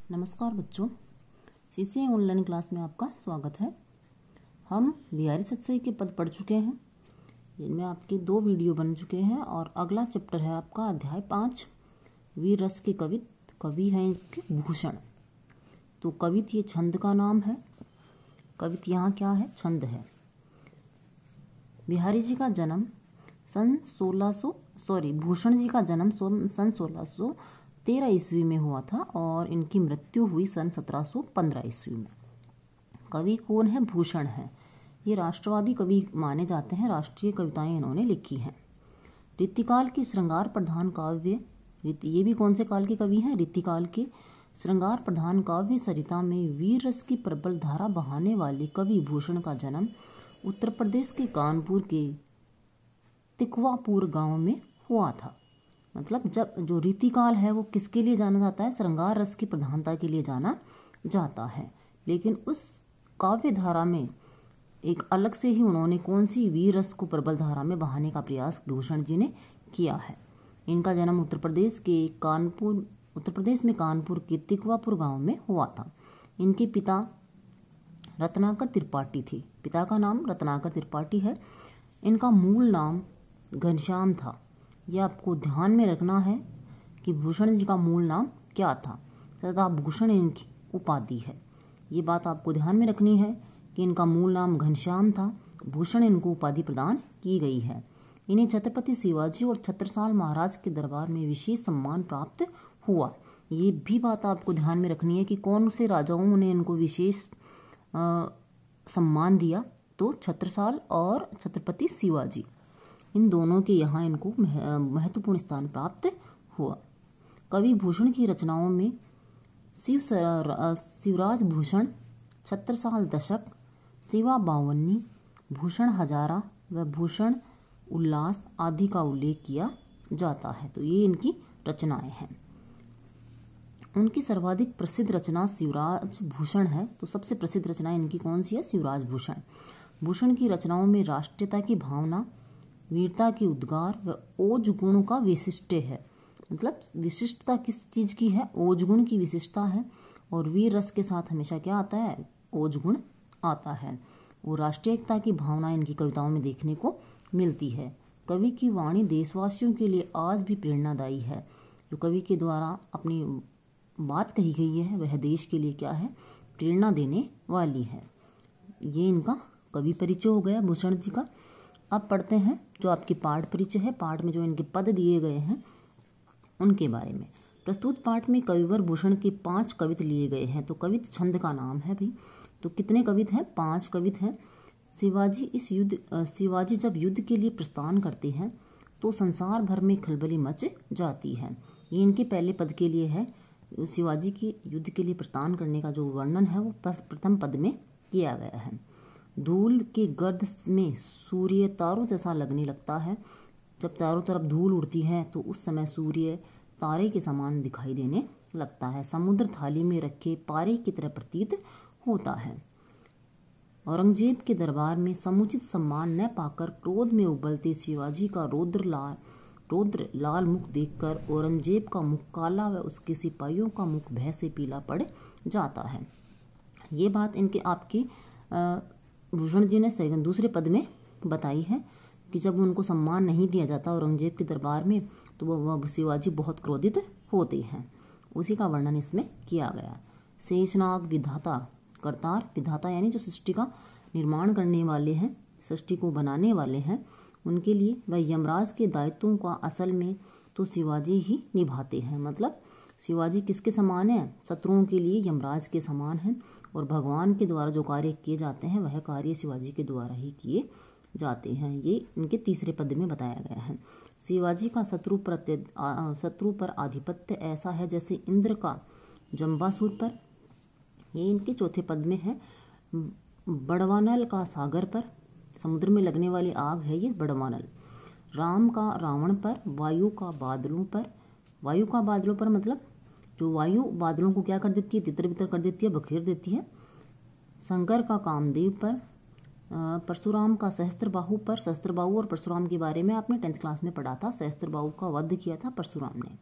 नमस्कार बच्चों, CCA online class में आपका स्वागत है। हम बिहारी सतसई के पद पढ़ चुके हैं। इनमें आपके 2 वीडियो बन चुके हैं और अगला चैप्टर है आपका अध्याय 5 वीर रस के कवित। कवि हैं इनके भूषण। तो कवित ये छंद का नाम है। कवित यहाँ क्या है? छंद है। बिहारी जी का जन्म भूषण जी का जन्म सन 1613 ईस्वी में हुआ था और इनकी मृत्यु हुई सन 1715 ईस्वी में। कवि कौन है? भूषण है। ये राष्ट्रवादी कवि माने जाते हैं। राष्ट्रीय कविताएं इन्होंने लिखी हैं। रीतिकाल की श्रृंगार प्रधान काव्य, ये भी कौन से काल के कवि हैं? रीतिकाल के श्रृंगार प्रधान काव्य सरिता में वीर रस की प्रबल धारा बहाने वाले कवि भूषण का जन्म उत्तर प्रदेश के कानपुर के तिकवापुर गांव में हुआ था। मतलब जब जो रीतिकाल है वो किसके लिए जाना जाता है? श्रृंगार रस की प्रधानता के लिए जाना जाता है। लेकिन उस काव्य धारा में एक अलग से ही उन्होंने कौन सी वीर रस को प्रबल धारा में बहाने का प्रयास भूषण जी ने किया है। इनका जन्म उत्तर प्रदेश में कानपुर के तिकवापुर गांव में हुआ था। इनके पिता रत्नाकर त्रिपाठी थे। पिता का नाम रत्नाकर त्रिपाठी है। इनका मूल नाम घनश्याम था। यह आपको ध्यान में रखना है कि भूषण जी का मूल नाम क्या था। सदा भूषण इनकी उपाधि है। ये बात आपको ध्यान में रखनी है कि इनका मूल नाम घनश्याम था। भूषण इनको उपाधि प्रदान की गई है। इन्हें छत्रपति शिवाजी और छत्रसाल महाराज के दरबार में विशेष सम्मान प्राप्त हुआ। ये भी बात आपको ध्यान में रखनी है कि कौन से राजाओं ने इनको विशेष सम्मान दिया। तो छत्रसाल और छत्रपति शिवाजी, इन दोनों के यहाँ इनको महत्वपूर्ण स्थान प्राप्त हुआ। कवि भूषण की रचनाओं में शिवराज भूषण, छत्रसाल दशक, शिवा बावन्नी, भूषण हजारा व भूषण उल्लास आदि का उल्लेख किया जाता है। तो ये इनकी रचनाएं हैं। उनकी सर्वाधिक प्रसिद्ध रचना शिवराज भूषण है। तो सबसे प्रसिद्ध रचना इनकी कौन सी है? शिवराज भूषण। भूषण की रचनाओं में राष्ट्रीयता की भावना, वीरता की उद्गार व ओज गुणों का विशिष्ट है। मतलब विशिष्टता किस चीज की है? ओज गुण की विशिष्टता है। और वीर रस के साथ हमेशा क्या आता है? ओज गुण आता है। वो राष्ट्रीय एकता की भावना इनकी कविताओं में देखने को मिलती है। कवि की वाणी देशवासियों के लिए आज भी प्रेरणादायी है। जो कवि के द्वारा अपनी बात कही गई है वह देश के लिए क्या है? प्रेरणा देने वाली है। ये इनका कवि परिचय हो गया भूषण जी का। अब पढ़ते हैं जो आपकी पाठ परिचय है। पाठ में जो इनके पद दिए गए हैं उनके बारे में। प्रस्तुत पाठ में कविवर भूषण के 5 कवित लिए गए हैं। तो कवित छंद का नाम है भी। तो कितने कवित हैं? 5 कवित हैं। शिवाजी जब युद्ध के लिए प्रस्थान करते हैं तो संसार भर में खलबली मच जाती है। ये इनके पहले पद के लिए है। शिवाजी के युद्ध के लिए प्रस्थान करने का जो वर्णन है वो प्रथम पद में किया गया है। धूल के गर्द में सूर्य तारों जैसा लगने लगता है। जब चारों तरफ धूल उड़ती है तो उस समय सूर्य तारे के समान दिखाई देने लगता है। समुद्र थाली में रखे पारे की तरह प्रतीत होता है। औरंगजेब के दरबार में समुचित सम्मान न पाकर क्रोध में उबलते शिवाजी का रौद्र लाल मुख देखकर औरंगजेब का मुख काला व उसके सिपाहियों का मुख भय से पीला पड़ जाता है। ये बात इनके आपकी भूषण जी ने दूसरे पद में बताई है कि जब उनको सम्मान नहीं दिया जाता औरंगजेब के दरबार में तो वह शिवाजी बहुत क्रोधित होते हैं। उसी का वर्णन इसमें किया गया। शेषनाग विधाता, करतार विधाता यानी जो सृष्टि का निर्माण करने वाले हैं, सृष्टि को बनाने वाले हैं, उनके लिए वह यमराज के दायित्वों का असल में तो शिवाजी ही निभाते हैं। मतलब शिवाजी किसके समान है? शत्रुओं के लिए यमराज के समान है। और भगवान के द्वारा जो कार्य किए जाते हैं वह कार्य शिवाजी के द्वारा ही किए जाते हैं। ये इनके तीसरे पद में बताया गया है। शिवाजी का शत्रु पर आधिपत्य ऐसा है जैसे इंद्र का जंबासुर पर। ये इनके चौथे पद में है। बड़वानल का सागर पर, समुद्र में लगने वाली आग है ये बड़वानल। राम का रावण पर, वायु का बादलों पर। वायु का बादलों पर मतलब जो वायु बादलों को क्या कर देती है? तितर बितर कर देती है, बखेर देती है। शंकर का कामदेव पर, परशुराम का सहस्त्रबाहु पर। सहस्त्रबाहु और परशुराम के बारे में आपने 10th क्लास में पढ़ा था। सहस्त्रबाहु का वध किया था परशुराम ने।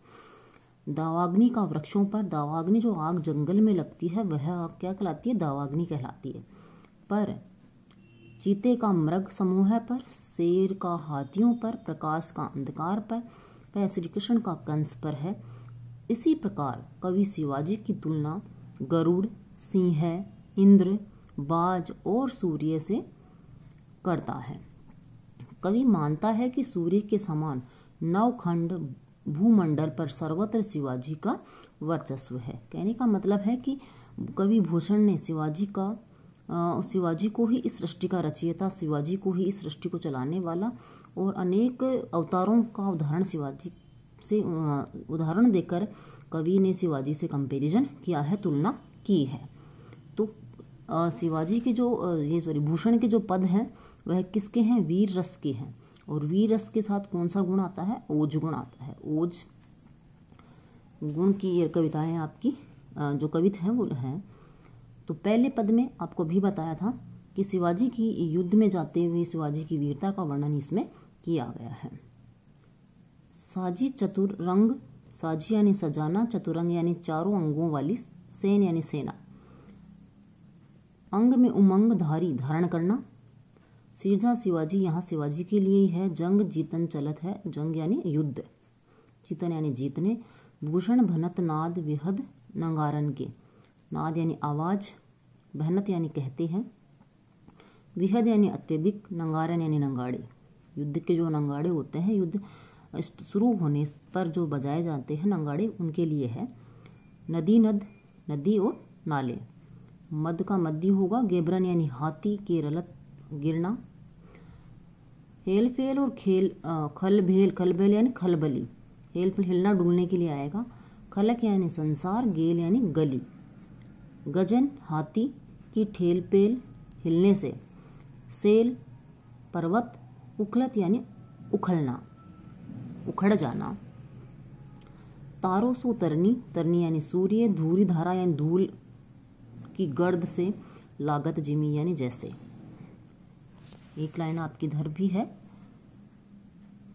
दावाग्नि का वृक्षों पर, दावाग्नि जो आग जंगल में लगती है वह आग क्या कहलाती है? दावाग्नि कहलाती है। पर चीते का मृग समूह पर, शेर का हाथियों पर, प्रकाश का अंधकार पर, वह श्री कृष्ण का कंस पर है। इसी प्रकार कवि शिवाजी की तुलना गरुड़, सिंह, इंद्र, बाज और सूर्य से करता है। कवि मानता है कि सूर्य के समान नवखंड भूमंडल पर सर्वत्र शिवाजी का वर्चस्व है। कहने का मतलब है कि कवि भूषण ने शिवाजी को ही इस सृष्टि का रचयिता, शिवाजी को ही इस सृष्टि को चलाने वाला और अनेक अवतारों का उदाहरण देकर कवि ने शिवाजी से कंपैरिजन किया है, तुलना की है। तो शिवाजी के भूषण के जो पद हैं वह किसके हैं? वीर रस के हैं। और वीर रस के साथ कौन सा गुण आता है? ओज गुण आता है। ओज गुण की ये कविताएं आपकी जो कवित हैं वो हैं। तो पहले पद में आपको भी बताया था कि शिवाजी की युद्ध में जाते हुए शिवाजी की वीरता का वर्णन इसमें किया गया है। साजी चतुरंग, साजी यानी सजाना, चतुरंग यानी चारों अंगों वाली, सेन यानी सेना, अंग में उमंग धारी धारण करना। सिरजा शिवाजी यहाँ शिवाजी के लिए ही है। जंग जीतन चलत है, जंग यानी युद्ध, जीतन यानी जीतने। भूषण भनत नाद विहद नंगारन के, नाद यानी आवाज, भनत यानी कहते हैं, विहद यानी अत्यधिक, नंगारन यानी नंगाड़े। युद्ध के जो नंगाड़े होते हैं, युद्ध शुरू होने पर जो बजाए जाते हैं नंगाड़े, उनके लिए है। नदी नद, नदी और नाले, मद का मद्दी होगा। गेबरन यानी हाथी, केरलत गिरना। हेल फेल और खेल, खल भेल, खलबेल यानी खलबली, हेल फेल हिलना डुलने के लिए आएगा। खलक यानी संसार, गेल यानी गली। गजन हाथी की ठेल पेल हिलने से। सेल पर्वत, उखलत यानी उखलना, उखड़ जाना। तारो सो तरनी, तरनी यानी सूर्य। धूरी धारा यानी धूल की गर्द से। लागत जिमी यानी जैसे। एक लाइन आपकी इधर भी है।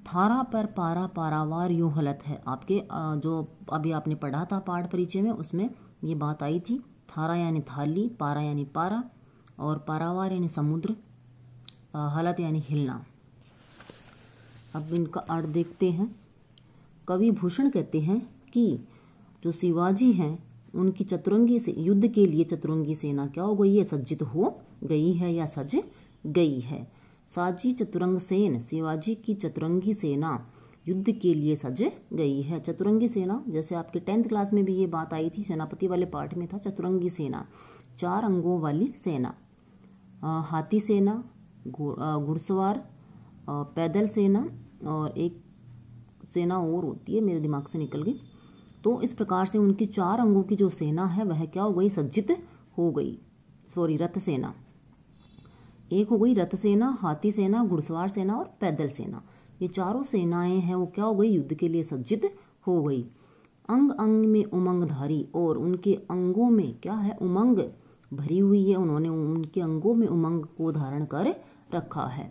थारा पर पारा पारावार यूं हलत है। आपके जो अभी आपने पढ़ा था पाठ परिचय में, उसमें ये बात आई थी। थारा यानी थाली, पारा यानी पारा और पारावार यानी समुद्र, हलत यानी हिलना। अब इनका अर्थ देखते हैं। कवि भूषण कहते हैं कि जो शिवाजी हैं उनकी चतुरंगी से युद्ध के लिए चतुरंगी सेना क्या हो गई है? सज्जित हो गई है या सज गई है। साजी चतुरंग सेन, शिवाजी की चतुरंगी सेना युद्ध के लिए सज गई है। चतुरंगी सेना, जैसे आपके 10th क्लास में भी ये बात आई थी, सेनापति वाले पार्ट में था। चतुरंगी सेना, चार अंगों वाली सेना, हाथी सेना, घुड़सवार, पैदल सेना और एक सेना और होती है, मेरे दिमाग से निकल गई। तो इस प्रकार से उनकी चार अंगों की जो सेना है वह क्या हो गई? सज्जित हो गई। रथ सेना एक हो गई, रथ सेना, हाथी सेना, घुड़सवार सेना और पैदल सेना। ये चारों सेनाएं हैं वो क्या हो गई? युद्ध के लिए सज्जित हो गई। अंग अंग में उमंग धारी, और उनके अंगों में क्या है? उमंग भरी हुई है। उन्होंने उनके अंगों में उमंग को धारण कर रखा है।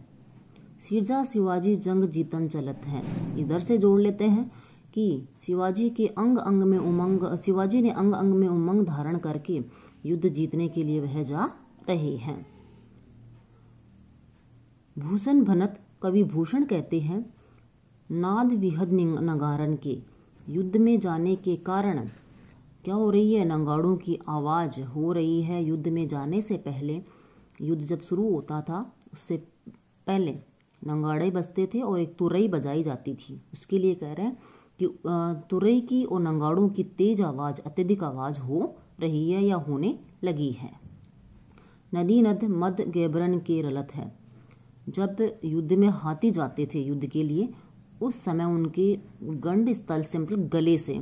सिरजा शिवाजी जंग जीतन चलत है। इधर से जोड़ लेते हैं कि शिवाजी के अंग अंग में उमंग, शिवाजी ने अंग अंग में उमंग धारण करके युद्ध जीतने के लिए वह जा रहे हैं। भूषण भनत, कवि भूषण कहते हैं नाद विहद नगारन के, युद्ध में जाने के कारण क्या हो रही है? नगाड़ों की आवाज हो रही है। युद्ध में जाने से पहले, युद्ध जब शुरू होता था उससे पहले नगाड़े बजते थे और एक तुरई बजाई जाती थी। उसके लिए कह रहे हैं कि तुरई की और नगाड़ों की तेज आवाज, अत्यधिक आवाज हो रही है या होने लगी है। नदी नद मद गेबरन के रलत है। जब युद्ध में हाथी जाते थे युद्ध के लिए, उस समय उनके गंड स्थल से, मतलब गले से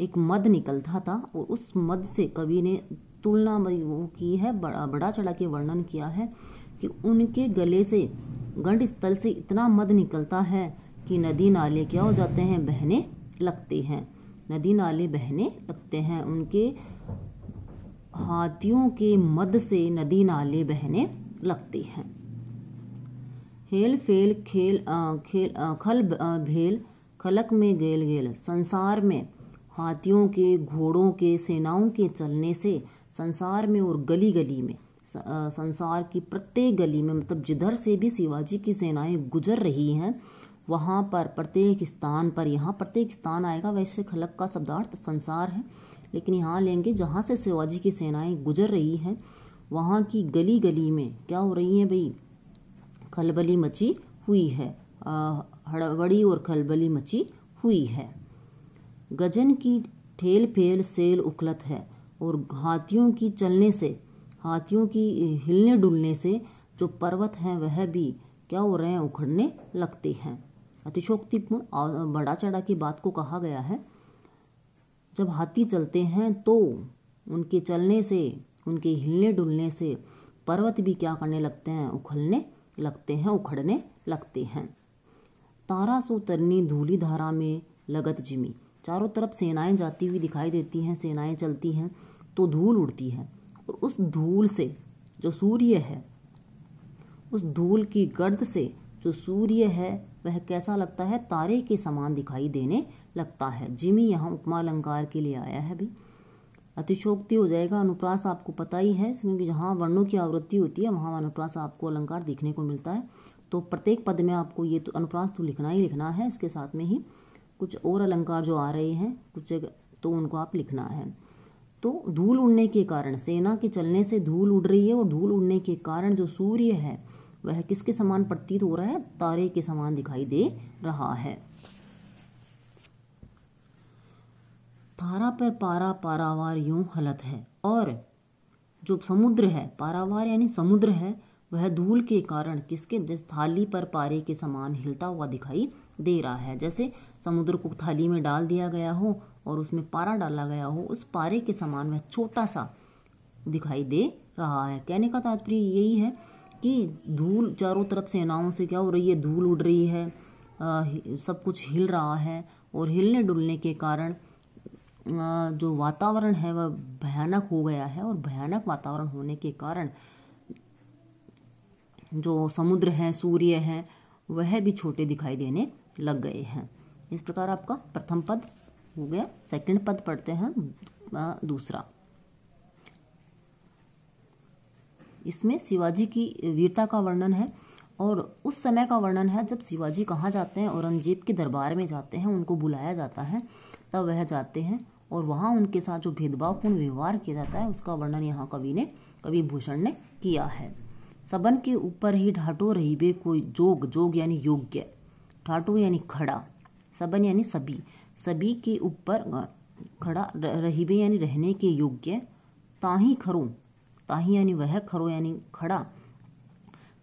एक मद निकलता था और उस मद से कवि ने तुलना वो की है, बड़ा चढ़ा के वर्णन किया है कि उनके गले से, गंड स्थल से इतना मद निकलता है कि नदी नाले क्या हो जाते हैं? बहने लगते हैं। नदी नाले बहने लगते हैं। उनके हाथियों के मद से नदी नाले बहने लगते हैं। हेल फेल खेल खल भेल, खलक में गेल गेल, संसार में हाथियों के, घोड़ों के, सेनाओं के चलने से संसार में और गली गली में, संसार की प्रत्येक गली में, मतलब जिधर से भी शिवाजी की सेनाएं गुजर रही हैं वहाँ पर प्रत्येक स्थान पर, यहाँ प्रत्येक स्थान आएगा, वैसे खलक का शब्दार्थ संसार है, लेकिन यहाँ लेंगे जहाँ से शिवाजी की सेनाएं गुजर रही हैं वहाँ की गली गली में क्या हो रही है भाई, खलबली मची हुई है, हड़बड़ी और खलबली मची हुई है। गजन की ठेल फेल सेल उखलत है, और हाथियों की चलने से, हाथियों की हिलने डुलने से जो पर्वत हैं वह भी क्या हो रहे हैं, उखड़ने लगते हैं। अतिशोक्तिपूर्ण बढ़ा चढ़ा की बात को कहा गया है। जब हाथी चलते हैं तो उनके चलने से, उनके हिलने डुलने से पर्वत भी क्या करने लगते हैं, उखलने लगते हैं, उखड़ने लगते हैं। तारा सो तरनी धूली धारा में लगत जिमी, चारों तरफ सेनाएं जाती हुई दिखाई देती हैं, सेनाएं चलती हैं तो धूल उड़ती है, और उस धूल से जो सूर्य है, उस धूल की गर्द से जो सूर्य है वह कैसा लगता है, तारे के समान दिखाई देने लगता है। जिमी यहाँ उपमा अलंकार के लिए आया है भी। अतिशोक्ति हो जाएगा। अनुप्रास आपको पता ही है, क्योंकि जहाँ वर्णों की आवृत्ति होती है वहाँ अनुप्रास आपको अलंकार देखने को मिलता है। तो प्रत्येक पद में आपको ये तो अनुप्रास तो लिखना ही लिखना है, इसके साथ में ही कुछ और अलंकार जो आ रहे हैं कुछ जगह तो उनको आप लिखना है। तो धूल उड़ने के कारण, सेना के चलने से धूल उड़ रही है, और धूल उड़ने के कारण जो सूर्य है वह किसके समान प्रतीत हो रहा है, तारे के समान दिखाई दे रहा है। थारा पर पारा पारावार यूं हलत है, और जो समुद्र है, पारावार यानी समुद्र है, वह धूल के कारण किसके, जैसे थाली पर पारे के समान हिलता हुआ दिखाई दे रहा है। जैसे समुद्र को थाली में डाल दिया गया हो और उसमें पारा डाला गया हो, उस पारे के समान वह छोटा सा दिखाई दे रहा है। कहने का तात्पर्य यही है कि धूल चारों तरफ सेनाओं से क्या हो रही है, धूल उड़ रही है, सब कुछ हिल रहा है, और हिलने डुलने के कारण जो वातावरण है वह भयानक हो गया है, और भयानक वातावरण होने के कारण जो समुद्र है, सूर्य है, वह भी छोटे दिखाई देने लग गए हैं। इस प्रकार आपका प्रथम पद हो गया। सेकंड पद पढ़ते हैं दूसरा। इसमें शिवाजी की वीरता का वर्णन है, और उस समय का वर्णन है जब शिवाजी कहाँ जाते हैं, औरंगजेब के दरबार में जाते हैं, उनको बुलाया जाता है, तब वह जाते हैं और वहाँ उनके साथ जो भेदभावपूर्ण व्यवहार किया जाता है उसका वर्णन यहाँ कवि भूषण ने किया है। सबन के ऊपर ही ढाटो रहीबे कोई जोग, जोग यानी योग्य, ढाटो यानी खड़ा, सबन यानी सभी, सभी के ऊपर खड़ा, रहीबे यानी रहने के योग्य, ताही खरो, ताही यानी वह, खरो यानी खड़ा,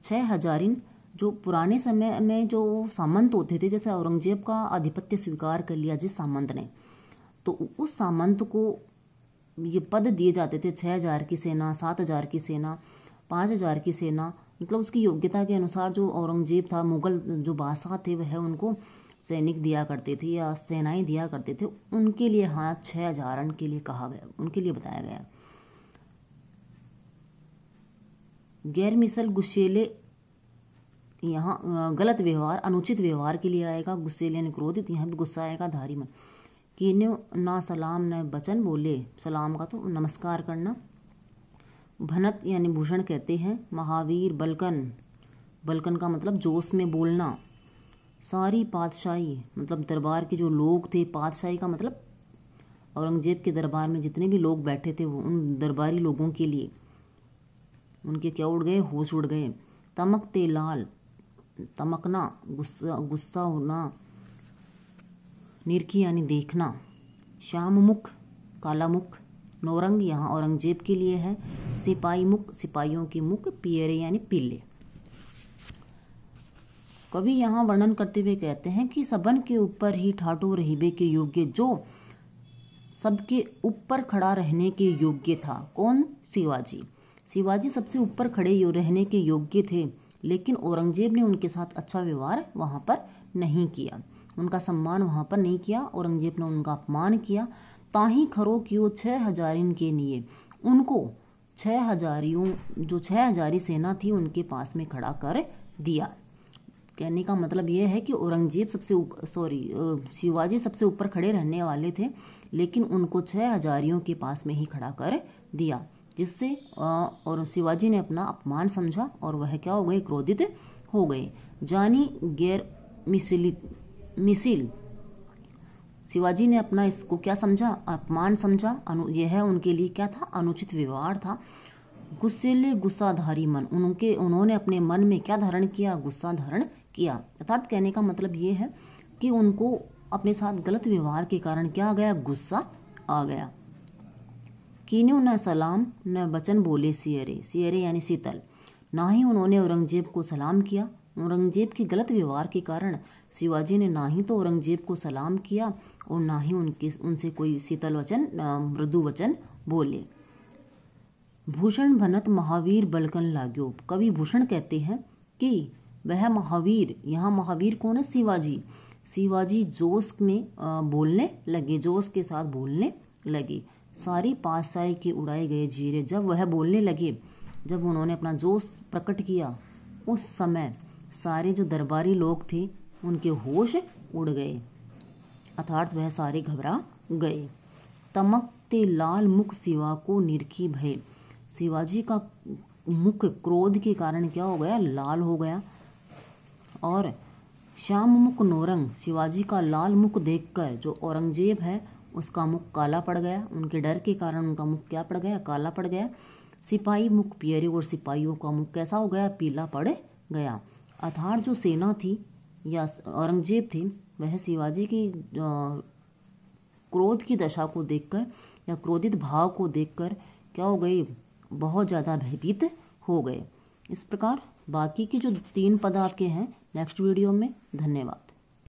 6000 जो पुराने समय में जो सामंत होते थे, जैसे औरंगजेब का आधिपत्य स्वीकार कर लिया जिस सामंत ने, तो उस सामंत को ये पद दिए जाते थे, 6000 की सेना, 7000 की सेना, 5000 की सेना, मतलब उसकी योग्यता के अनुसार जो औरंगजेब था, मुगल जो बादशाह थे, वह उनको सैनिक दिया करते थे या सेनाएं दिया करते थे। उनके लिए हाँ 6000 के लिए कहा गया, उनके लिए बताया गया। गैर मिसल गुस्सेले, यहाँ गलत व्यवहार, अनुचित व्यवहार के लिए आएगा। गुस्सेले यानी क्रोधित, यहाँ भी गुस्सा आएगा। धारी में कीन्यो ना सलाम न बचन बोले, सलाम का तो नमस्कार करना। भनत यानी भूषण कहते हैं। महावीर बलकन, बलकन का मतलब जोश में बोलना। सारी पातशाही मतलब दरबार के जो लोग थे, पातशाही का मतलब औरंगजेब के दरबार में जितने भी लोग बैठे थे वो उन दरबारी लोगों के लिए उनके क्या उड़ गए, होश उड़ गए। तमकते लाल, तमकना गुस्सा, गुस्सा होना। निरखी यानी देखना। श्याम मुख, काला मुख। नौरंग यहाँ औरंगजेब के लिए है। सिपाही मुख, सिपाहियों की मुख। पियरे यानी पीले। कवि यहाँ वर्णन करते हुए कहते हैं कि सबन के ऊपर ही ठाटो रहीबे के योग्य, जो सबके ऊपर खड़ा रहने के योग्य था। कौन? शिवाजी। शिवाजी सबसे ऊपर खड़े रहने के योग्य थे, लेकिन औरंगजेब ने उनके साथ अच्छा व्यवहार वहाँ पर नहीं किया, उनका सम्मान वहाँ पर नहीं किया। औरंगजेब ने उनका अपमान किया। ताही खरो कियो 6000 के लिए, उनको 6000 जो 6000 सेना थी उनके पास में खड़ा कर दिया। कहने का मतलब ये है कि औरंगजेब शिवाजी सबसे ऊपर खड़े रहने वाले थे, लेकिन उनको 6 हजारियों के पास में ही खड़ा कर दिया, जिससे और शिवाजी ने अपना अपमान समझा और वह क्या हो गए, क्रोधित हो गए। जानी गैर मिसिल शिवाजी ने अपना इसको क्या समझा, अपमान समझा। यह उनके लिए क्या था, अनुचित व्यवहार था। गुस्सेले गुस्साधारी मन, उन्होंने अपने मन में क्या धारण किया, गुस्सा धारण किया। अर्थात कहने का मतलब ये है कि उनको अपने साथ गलत व्यवहार के कारण क्या आ गया, गुस्सा आ गया। कीन्यू न सलाम न वचन बोले सियरे, सियरे यानी शीतल, ना ही उन्होंने औरंगजेब को सलाम किया। औरंगजेब के गलत व्यवहार के कारण शिवाजी ने ना ही तो औरंगजेब को सलाम किया और ना ही उनसे कोई शीतल वचन, मृदु वचन बोले। भूषण भनत महावीर बलकन लाग्यो, कवि भूषण कहते हैं कि वह महावीर, यहाँ महावीर कौन है, शिवाजी। शिवाजी जोश में बोलने लगे, जोश के साथ बोलने लगे। सारी पातशाही के उड़ाए गए जीरे, जब वह बोलने लगे, जब उन्होंने अपना जोश प्रकट किया, उस समय सारे जो दरबारी लोग थे उनके होश उड़ गए, अर्थात वह सारे घबरा गए। तमकते लाल मुख शिवा को निरखी भय, शिवाजी का मुख क्रोध के कारण क्या हो गया, लाल हो गया। और श्याम मुख नौरंग, शिवाजी का लाल मुख देखकर जो औरंगजेब है उसका मुख काला पड़ गया, उनके डर के कारण उनका मुख क्या पड़ गया, काला पड़ गया। सिपाही मुख पियरे, और सिपाहियों का मुख कैसा हो गया, पीला पड़ गया। अर्थात जो सेना थी या औरंगजेब थे, वह शिवाजी की क्रोध की दशा को देखकर या क्रोधित भाव को देखकर क्या हो गए, बहुत ज़्यादा भयभीत हो गए। इस प्रकार बाकी की जो 3 पद आपके हैं नेक्स्ट वीडियो में। धन्यवाद।